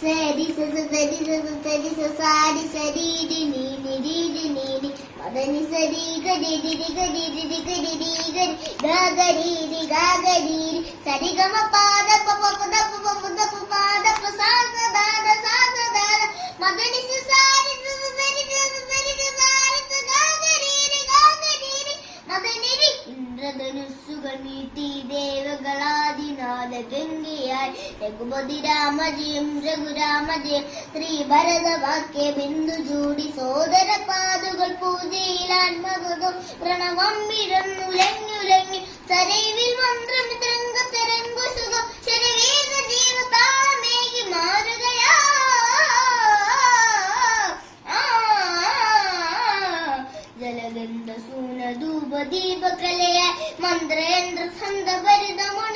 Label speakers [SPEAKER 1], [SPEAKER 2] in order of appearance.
[SPEAKER 1] സരി സരി സരി സരി സാരി സരി നീ നിരി നീ മദനി സരി ഗരി ഗരി ഗരി ഗരി ഗരി ഗരി ഗരി ഗരി സരി ഗമ പാദ പപ പദ പപ പദ പാദ സാസ ദാദ മദനി സാരി സരി സരി സാരി ഗരി മദനി ഇന്ദ്രധനുസ്സുകൾ മീട്ടി ദേവകളാദിനാഥ ഗംഗയായി രഘുപതി രാമജയം രഘുരാമജയം ശ്രീ ഭരതവാക്യ ബിന്ദു ചൂടി സോദര പാതുകൾ പൂജയിലാത്മകം പ്രണവം വിഴന്നുലഞ്ഞുലഞ്ഞു സരൈവിൽ മന്ത്രം തരംഗു സുഖം ശരവേദ ജീവതാളമേകി മാറുകയാ ജലഗന്ധ സൂന ധൂപ ദീപകലയ മന്ത്രേന്ദ്ര ഛന്ദ ഭരിതമുണ